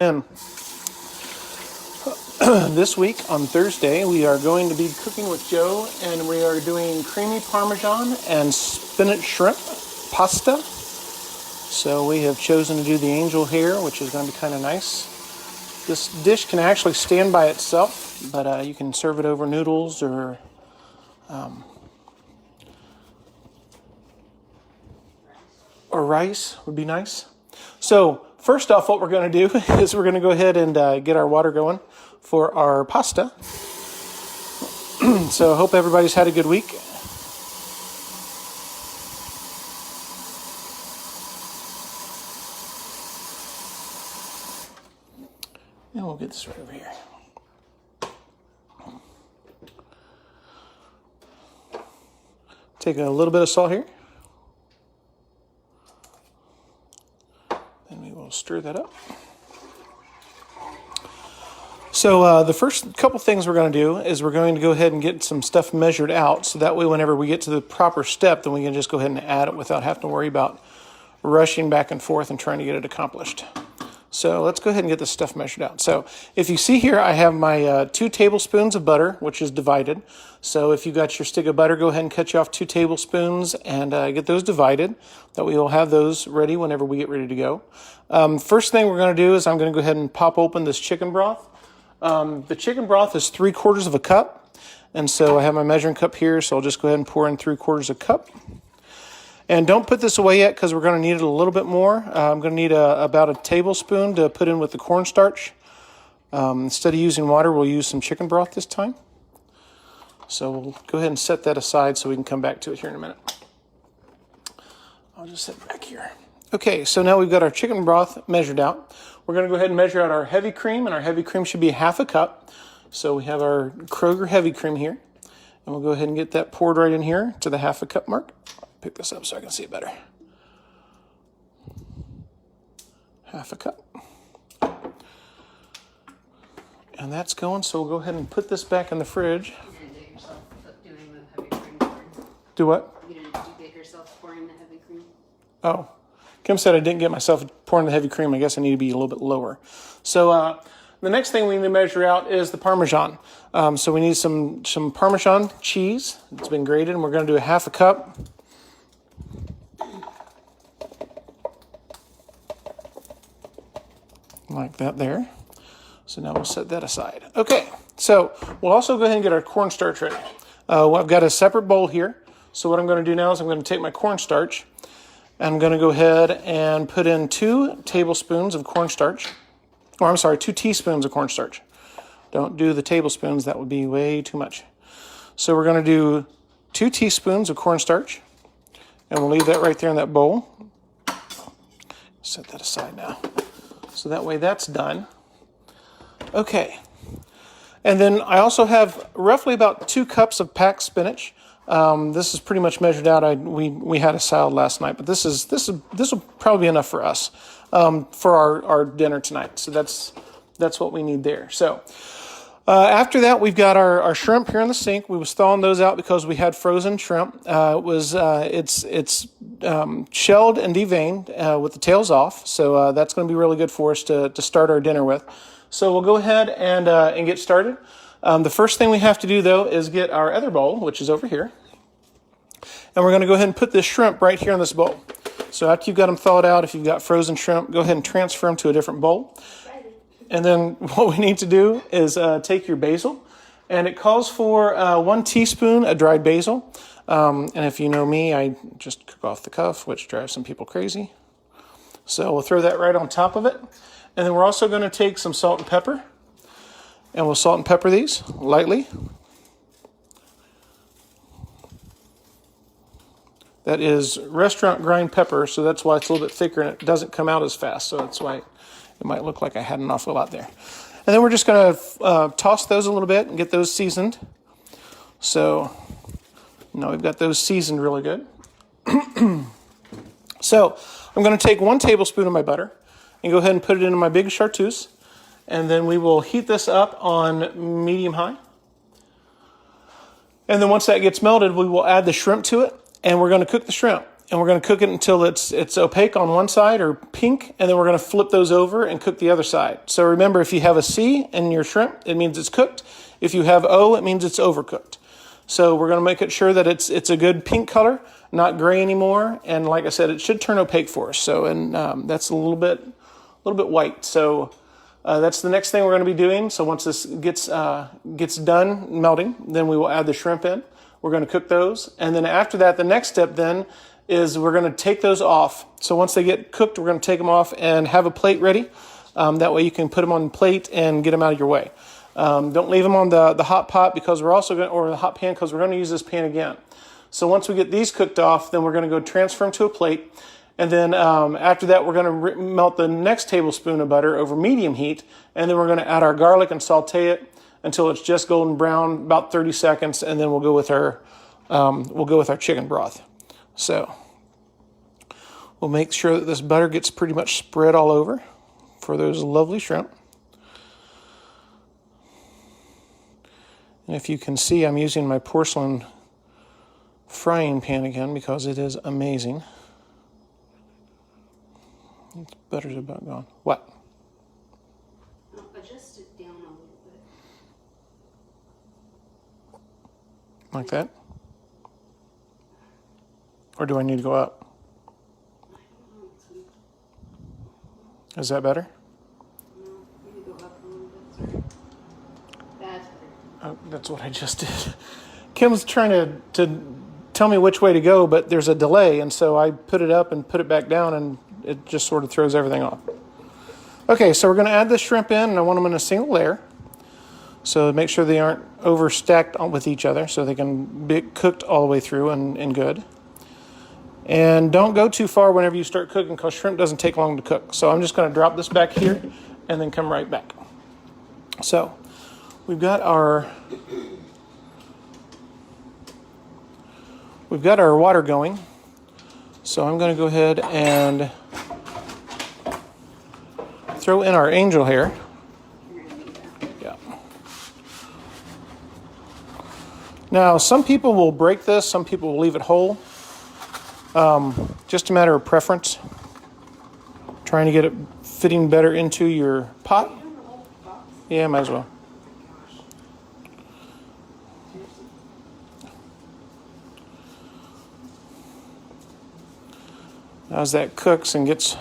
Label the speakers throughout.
Speaker 1: And this week on Thursday, we are going to be cooking with Joe, and we are doing creamy Parmesan and spinach shrimp pasta. So we have chosen to do the angel hair, which is going to be kind of nice. This dish can actually stand by itself, but you can serve it over noodles or rice would be nice. So first off, what we're going to do is we're going to go ahead and get our water going for our pasta. So I hope everybody's had a good week. And we'll get this right over here. Take a little bit of salt here. Then we will stir that up. So the first couple things we're going to do is we're going to go ahead and get some stuff measured out. So that way whenever we get to the proper step, then we can just go ahead and add it without having to worry about rushing back and forth and trying to get it accomplished. So let's go ahead and get this stuff measured out. So if you see here, I have my 2 tablespoons of butter, which is divided. So if you got your stick of butter, go ahead and cut you off 2 tablespoons and get those divided. That we will have those ready whenever we get ready to go. First thing we're going to do is I'm going to go ahead and pop open this chicken broth. The chicken broth is 3/4 of a cup. And so I have my measuring cup here, so I'll just go ahead and pour in 3/4 a cup. And don't put this away yet because we're going to need it a little bit more. I'm going to need about a tablespoon to put in with the cornstarch. Instead of using water, we'll use some chicken broth this time. So we'll go ahead and set that aside so we can come back to it here in a minute. I'll just set it back here. Okay, so now we've got our chicken broth measured out. We're going to go ahead and measure out our heavy cream, and our heavy cream should be 1/2 cup. So we have our Kroger heavy cream here. And we'll go ahead and get that poured right in here to the 1/2 cup mark. Pick this up so I can see it better. 1/2 cup. And that's going, so we'll go ahead and put this back in the fridge.
Speaker 2: You didn't get yourself doing the heavy cream pouring.
Speaker 1: Do what?
Speaker 2: Did you get yourself pouring the heavy cream?
Speaker 1: Oh, Kim said I didn't get myself pouring the heavy cream. I guess I need to be a little bit lower. So the next thing we need to measure out is the Parmesan. So we need some Parmesan cheese. It's been grated, and we're going to do 1/2 cup. Like that there. So now we'll set that aside. Okay, so we'll also go ahead and get our cornstarch ready. I've got a separate bowl here. So what I'm going to do now is I'm going to take my cornstarch, and I'm going to go ahead and put in 2 tablespoons of cornstarch. Or I'm sorry, 2 teaspoons of cornstarch. Don't do the tablespoons, that would be way too much. So we're going to do 2 teaspoons of cornstarch, and we'll leave that right there in that bowl. Set that aside now. So that way that's done. Okay. And then I also have roughly about 2 cups of packed spinach. This is pretty much measured out. We had a salad last night, but this will probably be enough for us for our dinner tonight. So that's what we need there. So after that, we've got our shrimp here in the sink. We was thawing those out because we had frozen shrimp. It's shelled and deveined with the tails off. So that's going to be really good for us to start our dinner with. So we'll go ahead and get started. The first thing we have to do, though, is get our other bowl, which is over here. And we're going to go ahead and put this shrimp right here in this bowl. So after you've got them thawed out, if you've got frozen shrimp, go ahead and transfer them to a different bowl. And then what we need to do is take your basil. And it calls for 1 teaspoon of dried basil. And if you know me, I just cook off the cuff, which drives some people crazy. So we'll throw that right on top of it. And then we're also going to take some salt and pepper. And we'll salt and pepper these lightly. That is restaurant grind pepper, so that's why it's a little bit thicker and it doesn't come out as fast. So that's why it might look like I had an awful lot there. And then we're just going to toss those a little bit and get those seasoned. So now we've got those seasoned really good. So I'm going to take 1 tablespoon of my butter and go ahead and put it into my big chartreuse. And then we will heat this up on medium-high. And then once that gets melted, we will add the shrimp to it, and we're going to cook the shrimp. and we're going to cook it until it's opaque on one side or pink, and then we're going to flip those over and cook the other side. So remember, if you have a C in your shrimp, it means it's cooked. If you have O, it means it's overcooked. So we're going to make it sure that it's a good pink color, not gray anymore. And like I said, it should turn opaque for us. So that's a little bit white. So that's the next thing we're going to be doing. So once this gets done melting, then we will add the shrimp in. We're going to cook those. And then after that, the next step then is we're going to take those off. So once they get cooked, we're going to take them off and have a plate ready. That way you can put them on the plate and get them out of your way. Don't leave them on the hot pot because we're also going, or the hot pan, because we're going to use this pan again. So once we get these cooked off, then we're going to go transfer them to a plate. And then after that, we're going to melt the next tablespoon of butter over medium heat. And then we're going to add our garlic and saute it until it's just golden brown, about 30 seconds. And then we'll go with our chicken broth. So we'll make sure that this butter gets pretty much spread all over for those lovely shrimp. And if you can see, I'm using my porcelain frying pan again because it is amazing. Butter's about gone. What?
Speaker 2: Adjust it down a little bit.
Speaker 1: Like that? Or do I need to go up? Is that better?
Speaker 2: No, you need to go up a little bit. Sorry. That's better.
Speaker 1: Oh, that's what I just did. Kim's trying to tell me which way to go, but there's a delay, and so I put it up and put it back down, and it just sort of throws everything off. Okay, so we're going to add the shrimp in, and I want them in a single layer. So make sure they aren't overstacked with each other so they can be cooked all the way through and good. And don't go too far whenever you start cooking because shrimp doesn't take long to cook. So I'm just going to drop this back here and then come right back. So we've got our water going. So I'm going to go ahead and throw in our angel hair. Yeah. Now, some people will break this. Some people will leave it whole. Just a matter of preference. Trying to get it fitting better into your pot. Yeah, might as well. As that cooks and gets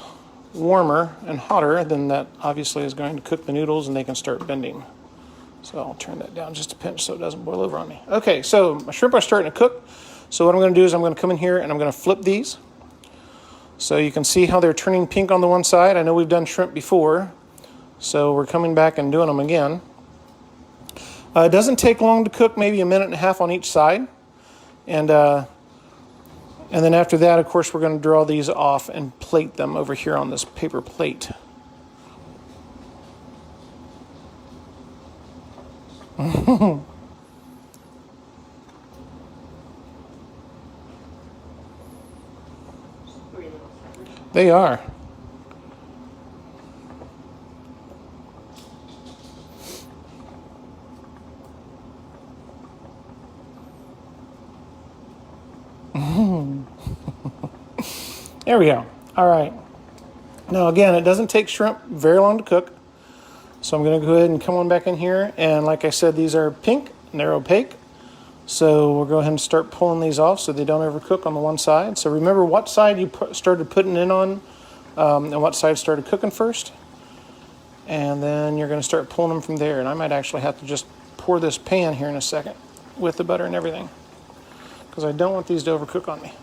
Speaker 1: warmer and hotter, then that obviously is going to cook the noodles and they can start bending. So I'll turn that down just a pinch so it doesn't boil over on me. Okay, so my shrimp are starting to cook. So what I'm going to do is I'm going to come in here and I'm going to flip these. So you can see how they're turning pink on the one side. I know we've done shrimp before, so we're coming back and doing them again. It doesn't take long to cook, maybe a minute and a half on each side. And then after that, of course, we're going to draw these off and plate them over here on this paper plate. They are. There we go. All right. Now, again, it doesn't take shrimp very long to cook. So I'm going to go ahead and come on back in here. And like I said, these are pink and they're opaque. So we'll go ahead and start pulling these off so they don't overcook on the one side. So remember what side you started putting in on and what side started cooking first. And then you're going to start pulling them from there. And I might actually have to just pour this pan here in a second with the butter and everything, because I don't want these to overcook on me.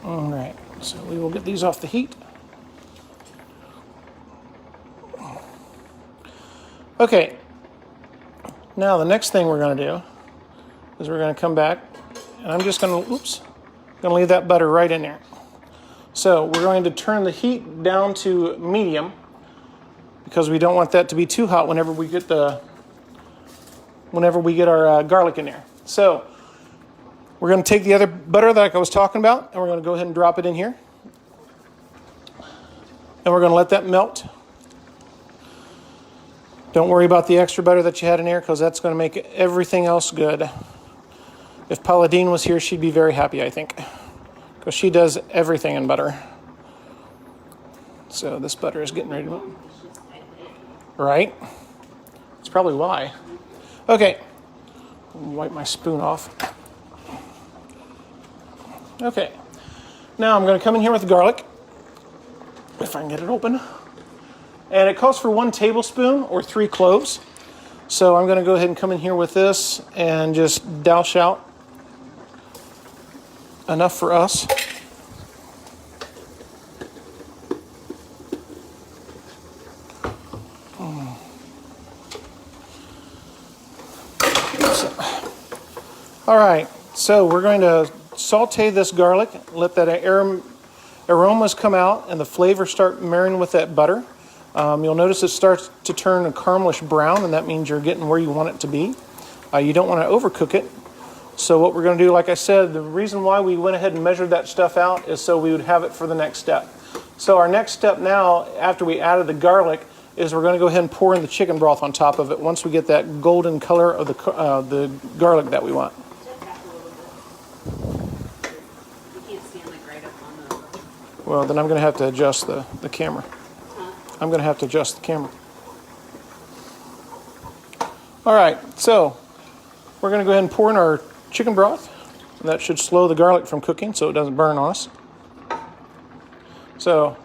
Speaker 1: All right, so we will get these off the heat. Okay, now the next thing we're going to do is we're going to come back, and I'm just going to leave that butter right in there. So we're going to turn the heat down to medium because we don't want that to be too hot whenever we get our garlic in there. So we're going to take the other butter that I was talking about, and we're going to go ahead and drop it in here. And we're going to let that melt. Don't worry about the extra butter that you had in there because that's going to make everything else good. If Pauladine was here, she'd be very happy, I think, because she does everything in butter. So this butter is getting ready to... Right? That's probably why. Okay. Wipe my spoon off. Okay. Now I'm going to come in here with the garlic, if I can get it open. And it calls for 1 tablespoon or 3 cloves. So I'm going to go ahead and come in here with this and just douse out enough for us. All right, so we're going to saute this garlic, let that aromas come out and the flavor start marrying with that butter. You'll notice it starts to turn a caramelish brown, and that means you're getting where you want it to be. You don't want to overcook it. So what we're going to do, like I said, the reason why we went ahead and measured that stuff out is so we would have it for the next step. So our next step now, after we added the garlic, is we're going to go ahead and pour in the chicken broth on top of it once we get that golden color of the garlic that we want. Well, then I'm going to have to adjust the camera. I'm going to have to adjust the camera. All right, so we're going to go ahead and pour in our chicken broth. And that should slow the garlic from cooking so it doesn't burn on us. So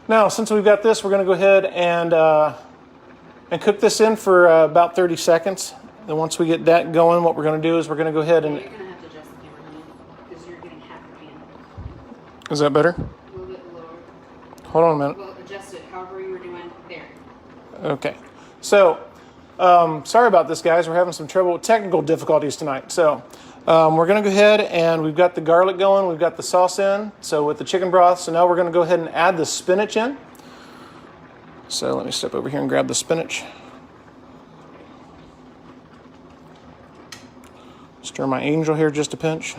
Speaker 1: now, since we've got this, we're going to go ahead and cook this in for about 30 seconds. Then once we get that going, what we're going to do is we're going to go ahead and...
Speaker 2: You're going to have to adjust the camera, honey, because you're getting half your pan.
Speaker 1: Is that better?
Speaker 2: A little bit lower.
Speaker 1: Hold on a minute.
Speaker 2: Well, adjust it however you were doing there.
Speaker 1: Okay. So, sorry about this, guys. We're having some trouble with technical difficulties tonight. So, we're going to go ahead and we've got the garlic going. We've got the sauce in. So, with the chicken broth. So, now we're going to go ahead and add the spinach in. So, let me step over here and grab the spinach. Stir my angel here just a pinch.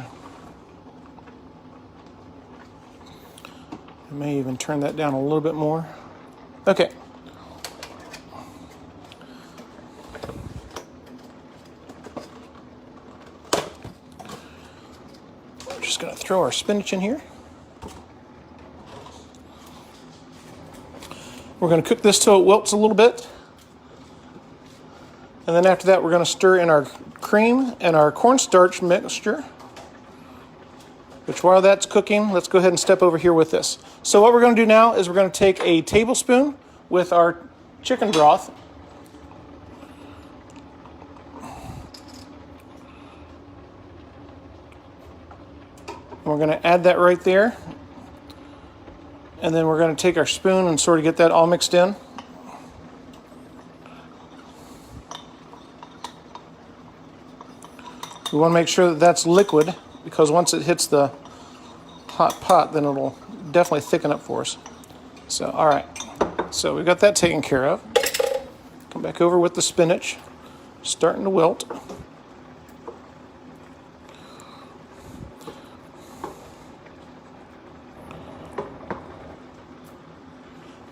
Speaker 1: I may even turn that down a little bit more. Okay. We're just going to throw our spinach in here. We're going to cook this till it wilts a little bit. And then after that, we're going to stir in our cream and our cornstarch mixture. Which while that's cooking, let's go ahead and step over here with this. So what we're going to do now is we're going to take a tablespoon with our chicken broth. And we're going to add that right there. And then we're going to take our spoon and sort of get that all mixed in. We want to make sure that that's liquid, because once it hits the hot pot, then it'll definitely thicken up for us. So, all right. So we've got that taken care of. Come back over with the spinach, starting to wilt.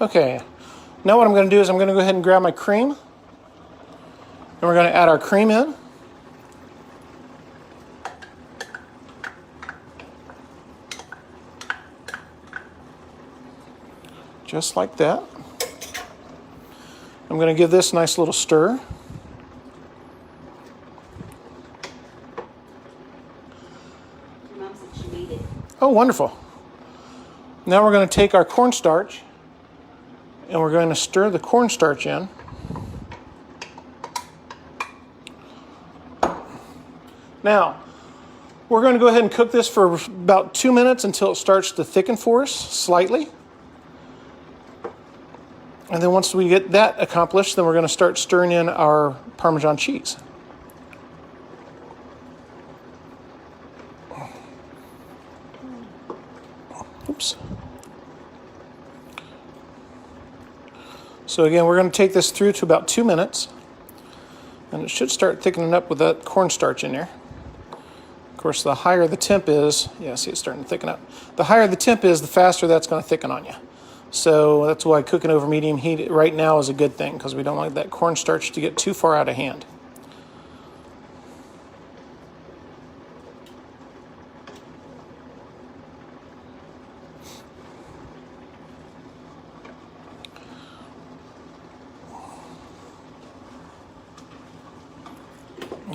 Speaker 1: Okay. Now what I'm going to do is I'm going to go ahead and grab my cream, and we're going to add our cream in. Just like that. I'm going to give this a nice little stir.
Speaker 2: Your mom said she made it.
Speaker 1: Oh, wonderful. Now we're going to take our cornstarch and we're going to stir the cornstarch in. Now, we're going to go ahead and cook this for about 2 minutes until it starts to thicken for us slightly. And then once we get that accomplished, then we're going to start stirring in our Parmesan cheese. Oops. So again, we're going to take this through to about 2 minutes. And it should start thickening up with that cornstarch in there. Of course, the higher the temp is, yeah, see it's starting to thicken up. The higher the temp is, the faster that's going to thicken on you. So that's why cooking over medium heat right now is a good thing, because we don't want that cornstarch to get too far out of hand.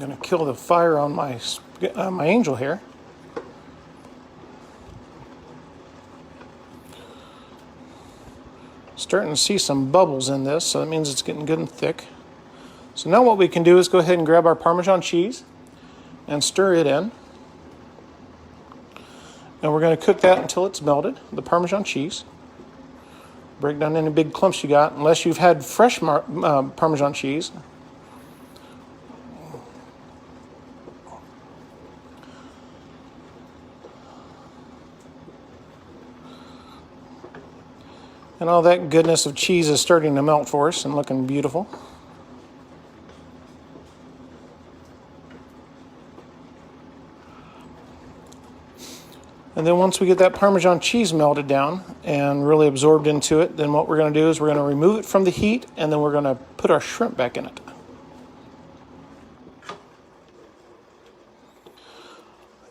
Speaker 1: going to kill the fire on my angel here. Starting to see some bubbles in this, so that means it's getting good and thick. So now what we can do is go ahead and grab our Parmesan cheese and stir it in. And we're going to cook that until it's melted, the Parmesan cheese. Break down any big clumps you got, unless you've had fresh Parmesan cheese. And all that goodness of cheese is starting to melt for us and looking beautiful. And then once we get that Parmesan cheese melted down and really absorbed into it, then what we're going to do is we're going to remove it from the heat, and then we're going to put our shrimp back in it.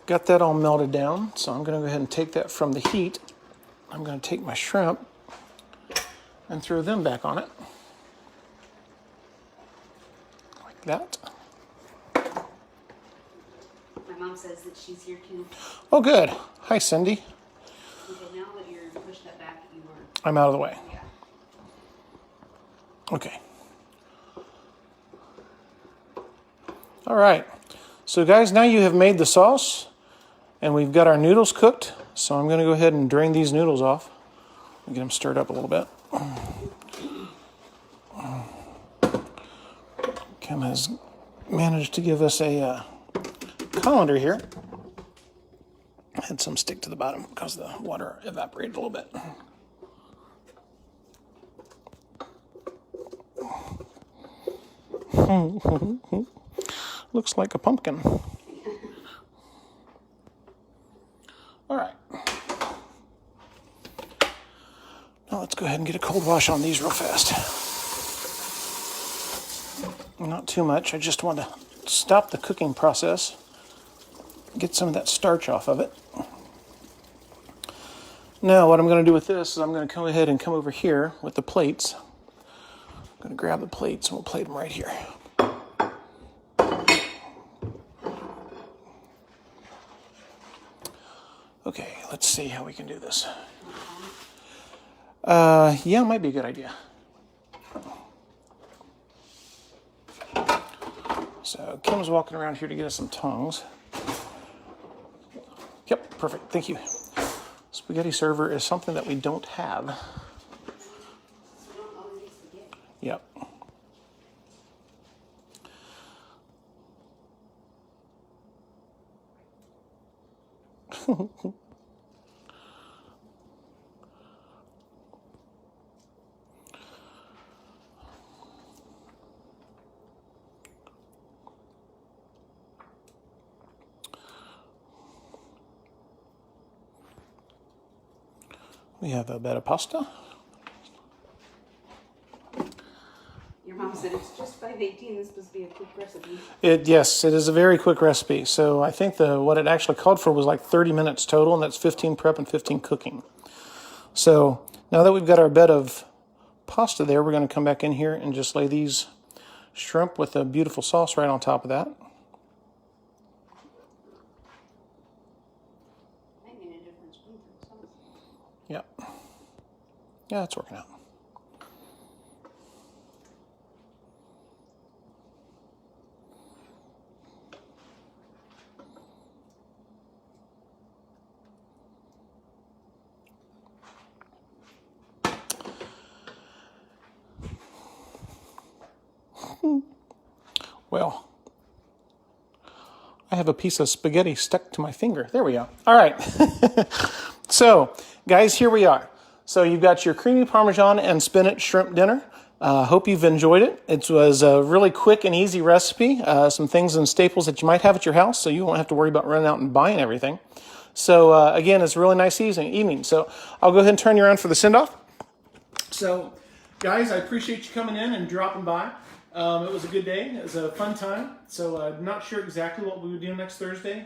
Speaker 1: Got that all melted down, so I'm going to go ahead and take that from the heat. I'm going to take my shrimp and throw them back on it. Like that.
Speaker 2: My mom says that she's here too.
Speaker 1: Oh, good. Hi, Cindy.
Speaker 2: Okay, now that you're pushed that back, you are.
Speaker 1: I'm out of the way.
Speaker 2: Yeah.
Speaker 1: Okay. All right. So, guys, now you have made the sauce, and we've got our noodles cooked. So I'm going to go ahead and drain these noodles off. Get them stirred up a little bit. Kim has managed to give us a colander here. Had some stick to the bottom because the water evaporated a little bit. Looks like a pumpkin. All right. Now let's go ahead and get a cold wash on these real fast. Not too much. I just want to stop the cooking process. Get some of that starch off of it. Now what I'm going to do with this is I'm going to go ahead and come over here with the plates. I'm going to grab the plates and we'll plate them right here. Okay, let's see how we can do this. Yeah, it might be a good idea. So Kim's walking around here to get us some tongs. Yep, perfect, thank you. Spaghetti server is something that we don't have. Yep. We have a bit of pasta.
Speaker 2: Your mom said it's just 5:18. This must be a quick recipe.
Speaker 1: Yes, it is a very quick recipe. So I think what it actually called for was like 30 minutes total, and that's 15 prep and 15 cooking. So now that we've got our bed of pasta there, we're going to come back in here and just lay these shrimp with a beautiful sauce right on top of that.
Speaker 2: I need a different spoon for sauce.
Speaker 1: Yep. Yeah, it's working out. Well, I have a piece of spaghetti stuck to my finger. There we go. All right. So, guys, here we are. So you've got your creamy Parmesan and spinach shrimp dinner. Hope you've enjoyed it. It was a really quick and easy recipe. Some things and staples that you might have at your house, so you won't have to worry about running out and buying everything. So, again, it's a really nice evening. So I'll go ahead and turn you around for the send-off. So, guys, I appreciate you coming in and dropping by. It was a good day. It was a fun time. So not sure exactly what we would do next Thursday.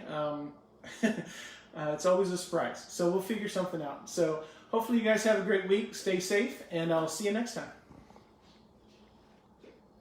Speaker 1: It's always a surprise. So we'll figure something out. So hopefully you guys have a great week. Stay safe, and I'll see you next time.